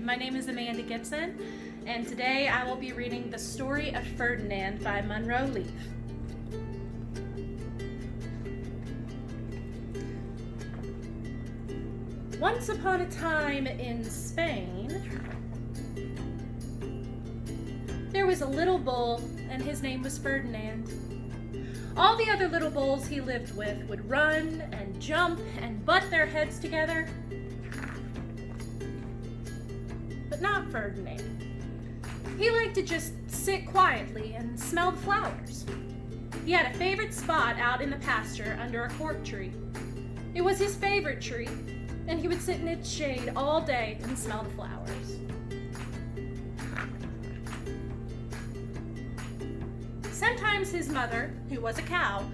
My name is Amanda Gibson, and today I will be reading The Story of Ferdinand by Munro. Once upon a time in Spain, there was a little bull, and his name was Ferdinand. All the other little bulls he lived with would run and jump and butt their heads together, but not Ferdinand. He liked to just sit quietly and smell the flowers. He had a favorite spot out in the pasture under a cork tree. It was his favorite tree, and he would sit in its shade all day and smell the flowers. Sometimes his mother, who was a cow,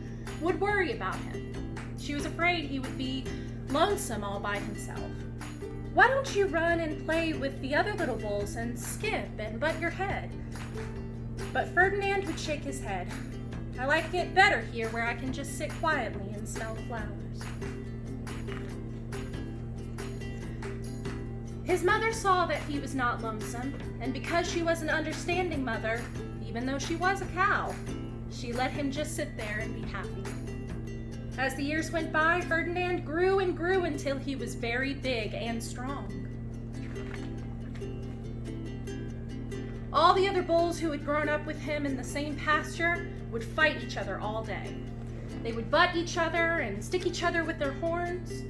would worry about him. She was afraid he would be lonesome all by himself. "Why don't you run and play with the other little bulls and skip and butt your head?" But Ferdinand would shake his head. "I like it better here where I can just sit quietly and smell the flowers." His mother saw that he was not lonesome, and because she was an understanding mother, even though she was a cow, she let him just sit there and be happy. As the years went by, Ferdinand grew and grew until he was very big and strong. All the other bulls who had grown up with him in the same pasture would fight each other all day. They would butt each other and stick each other with their horns.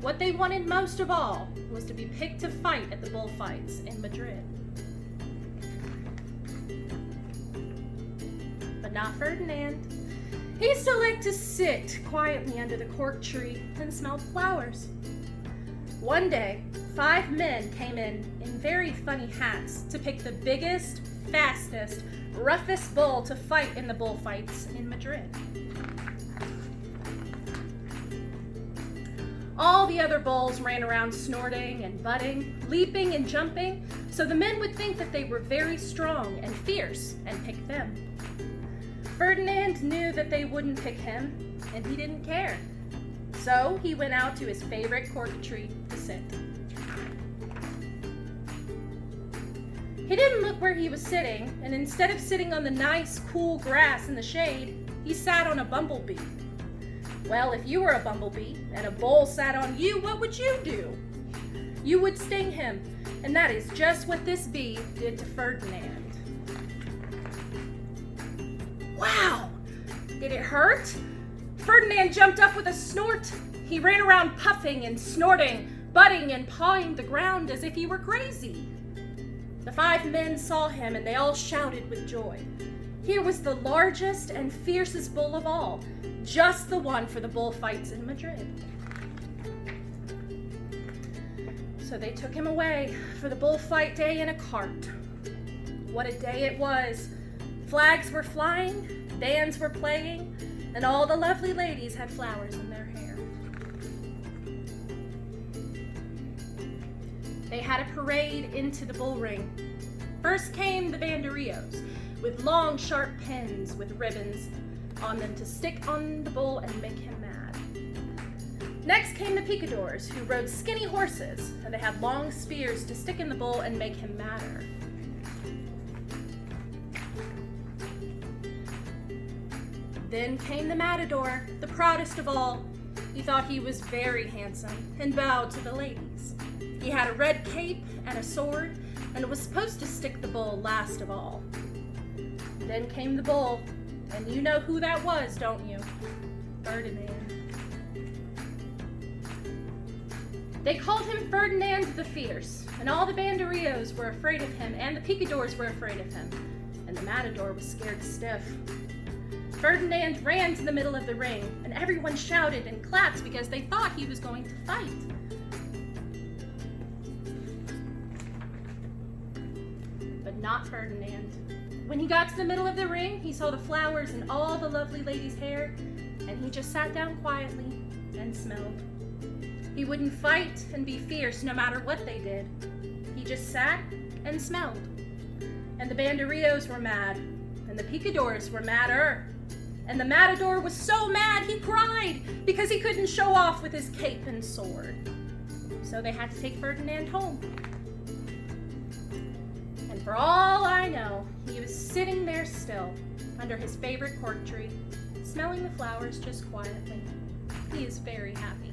What they wanted most of all was to be picked to fight at the bullfights in Madrid. But not Ferdinand. He still liked to sit quietly under the cork tree and smell the flowers. One day, 5 men came in very funny hats to pick the biggest, fastest, roughest bull to fight in the bullfights in Madrid. All the other bulls ran around snorting and butting, leaping and jumping, so the men would think that they were very strong and fierce and pick them. Ferdinand knew that they wouldn't pick him, and he didn't care. So he went out to his favorite cork tree to sit. He didn't look where he was sitting, and instead of sitting on the nice, cool grass in the shade, he sat on a bumblebee. Well, if you were a bumblebee and a bull sat on you, what would you do? You would sting him, and that is just what this bee did to Ferdinand. Wow! Did it hurt? Ferdinand jumped up with a snort. He ran around puffing and snorting, butting and pawing the ground as if he were crazy. The 5 men saw him and they all shouted with joy. Here was the largest and fiercest bull of all, just the one for the bullfights in Madrid. So they took him away for the bullfight day in a cart. What a day it was! Flags were flying, bands were playing, and all the lovely ladies had flowers in their hair. They had a parade into the bull ring. First came the banderillos, with long, sharp pins with ribbons on them to stick on the bull and make him mad. Next came the picadors, who rode skinny horses, and they had long spears to stick in the bull and make him madder. Then came the matador, the proudest of all. He thought he was very handsome and bowed to the ladies. He had a red cape and a sword, and was supposed to stick the bull last of all. Then came the bull, and you know who that was, don't you? Ferdinand. They called him Ferdinand the Fierce, and all the banderillos were afraid of him, and the picadors were afraid of him, and the matador was scared stiff. Ferdinand ran to the middle of the ring, and everyone shouted and clapped because they thought he was going to fight. But not Ferdinand. When he got to the middle of the ring, he saw the flowers in all the lovely ladies' hair, and he just sat down quietly and smelled. He wouldn't fight and be fierce no matter what they did. He just sat and smelled. And the banderillos were mad, and the picadors were madder. And the matador was so mad he cried because he couldn't show off with his cape and sword. So they had to take Ferdinand home. And for all I know, he was sitting there still, under his favorite cork tree, smelling the flowers just quietly. He is very happy.